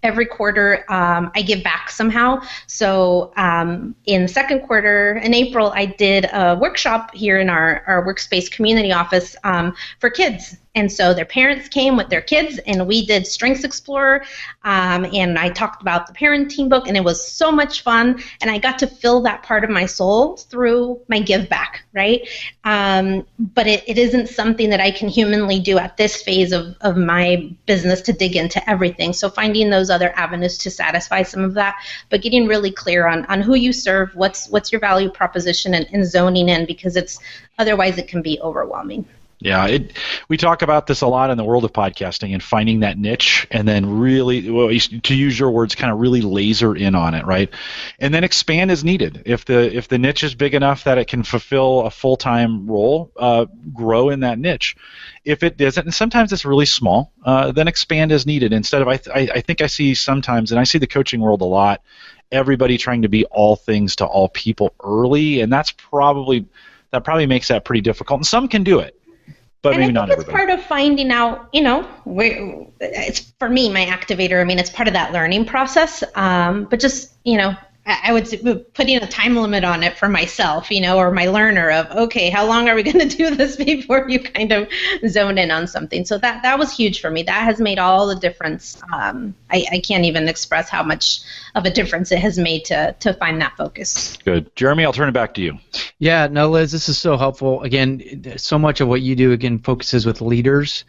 every quarter, I give back somehow. So in the second quarter, in April, I did a workshop here in our workspace community office for kids. And so their parents came with their kids, and we did Strengths Explorer, and I talked about the parenting book, and it was so much fun, and I got to fill that part of my soul through my give back, right? But it isn't something that I can humanly do at this phase of my business to dig into everything. So finding those other avenues to satisfy some of that, but getting really clear on who you serve, what's your value proposition, and zoning in, because otherwise it can be overwhelming. Yeah, we talk about this a lot in the world of podcasting and finding that niche, and then really, well, to use your words, kind of really laser in on it, right? And then expand as needed. If the niche is big enough that it can fulfill a full-time role, grow in that niche. If it isn't, and sometimes it's really small, then expand as needed. Instead of, I think I see sometimes, and I see the coaching world a lot, everybody trying to be all things to all people early, and that probably makes that pretty difficult. And some can do it. But and maybe I not think it's everybody. part of finding out, it's for me, my activator, I mean, it's part of that learning process, but just, I would say putting a time limit on it for myself, or my learner of, okay, how long are we going to do this before you kind of zone in on something? So that was huge for me. That has made all the difference. I can't even express how much of a difference it has made to find that focus. Good. Jeremy, I'll turn it back to you. Yeah, no, Liz, this is so helpful. Again, so much of what you do, again, focuses with leaders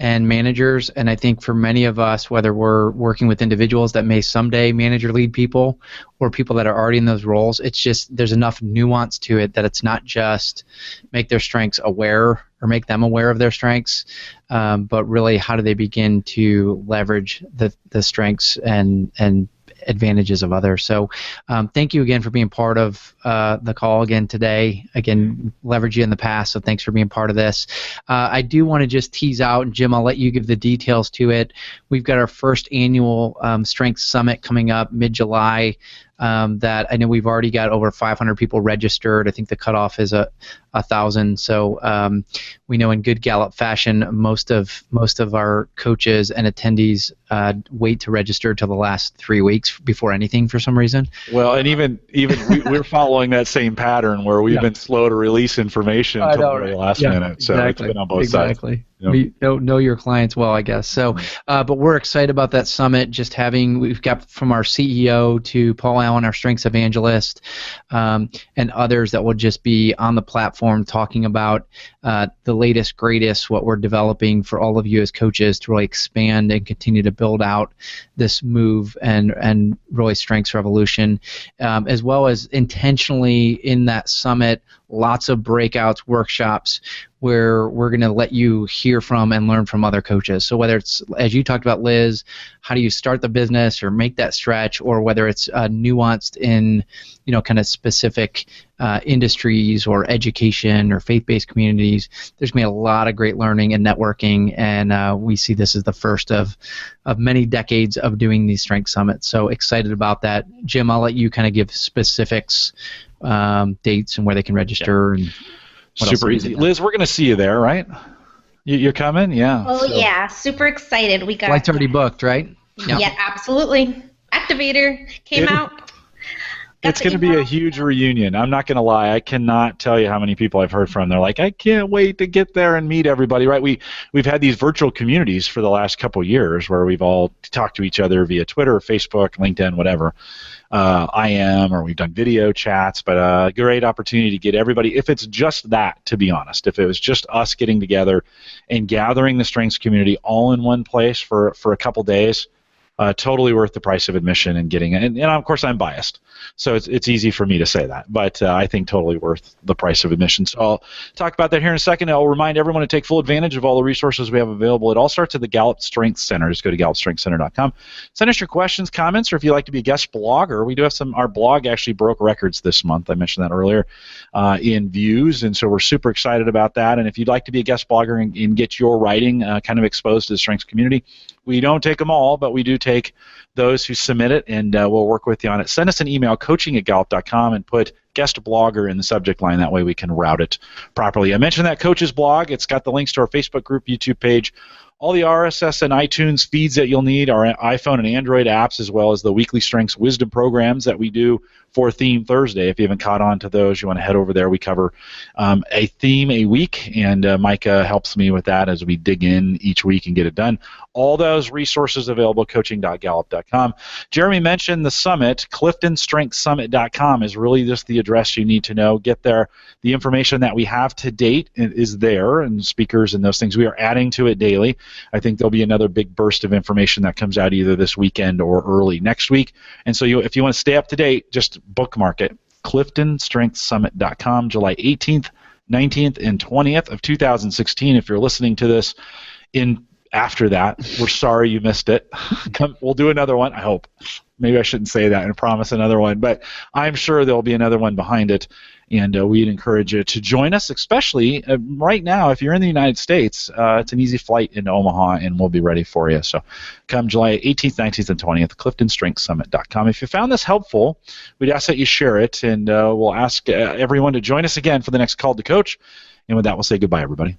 and managers, and I think for many of us, whether we're working with individuals that may someday manage or lead people, or people that are already in those roles, it's just there's enough nuance to it that it's not just make their strengths aware or make them aware of their strengths, but really how do they begin to leverage the strengths and advantages of others. So thank you again for being part of the call again today. Again, leverage you in the past, so thanks for being part of this. I do want to just tease out, and Jim, I'll let you give the details to it. We've got our first annual Strengths Summit coming up mid-July. That I know we've already got over 500 people registered. I think the cutoff is 1,000. So we know in good Gallup fashion, most of our coaches and attendees wait to register till the last 3 weeks before anything for some reason. Well, and even we're following that same pattern where we've been slow to release information until the very last minute. So exactly. It's been on both sides. Yep. We don't know your clients well, I guess. So, but we're excited about that summit. We've got from our CEO to Paul Allen, our strengths evangelist, and others that will just be on the platform talking about the latest, greatest, what we're developing for all of you as coaches to really expand and continue to build out this move and really strengths revolution, as well as intentionally in that summit, lots of breakouts, workshops, where we're going to let you hear from and learn from other coaches. So whether it's, as you talked about, Liz, how do you start the business or make that stretch, or whether it's nuanced in, kind of specific industries or education or faith-based communities, there's going to be a lot of great learning and networking, and we see this as the first of many decades of doing these strength summits. So excited about that. Jim, I'll let you kind of give specifics, dates and where they can register. And super easy. Liz, we're going to see you there, right? You're coming? Yeah. Oh, yeah. Super excited. We got flight's already booked, right? Yeah, absolutely. Activator came out. It's going to be a huge reunion. I'm not going to lie. I cannot tell you how many people I've heard from. They're like, I can't wait to get there and meet everybody, right? We've had these virtual communities for the last couple of years where we've all talked to each other via Twitter, Facebook, LinkedIn, whatever. or we've done video chats, but a great opportunity to get everybody, if it's just that, to be honest, if it was just us getting together and gathering the strengths community all in one place for a couple days, totally worth the price of admission and getting it. And of course, I'm biased, so it's easy for me to say that. But I think totally worth the price of admission. So I'll talk about that here in a second. I'll remind everyone to take full advantage of all the resources we have available. It all starts at the Gallup Strengths Center. Just go to GallupStrengthsCenter.com. Send us your questions, comments, or if you'd like to be a guest blogger, we do have our blog actually broke records this month. I mentioned that earlier in views, and so we're super excited about that. And if you'd like to be a guest blogger and get your writing kind of exposed to the strengths community, we don't take them all, but we do take those who submit it, and we'll work with you on it. Send us an email, coaching@gallup.com, and put guest blogger in the subject line. That way we can route it properly. I mentioned that coach's blog. It's got the links to our Facebook group, YouTube page, all the RSS and iTunes feeds that you'll need, our iPhone and Android apps, as well as the weekly Strengths Wisdom programs that we do for Theme Thursday. If you haven't caught on to those, you want to head over there. We cover a theme a week, and Micah helps me with that as we dig in each week and get it done. All those resources available, coaching.gallup.com. Jeremy mentioned the summit. CliftonStrengthsSummit.com is really just the address you need to know. Get there. The information that we have to date is there, and speakers and those things. We are adding to it daily. I think there'll be another big burst of information that comes out either this weekend or early next week. And so if you want to stay up to date, just bookmark it. CliftonStrengthsSummit.com, July 18th, 19th, and 20th of 2016. If you're listening to this after that, we're sorry you missed it. We'll do another one, I hope. Maybe I shouldn't say that and promise another one, but I'm sure there'll be another one behind it, and we'd encourage you to join us, especially right now. If you're in the United States, it's an easy flight into Omaha, and we'll be ready for you. So come July 18th, 19th, and 20th, CliftonStrengthsSummit.com. If you found this helpful, we'd ask that you share it, and we'll ask everyone to join us again for the next Call to Coach. And with that, we'll say goodbye, everybody.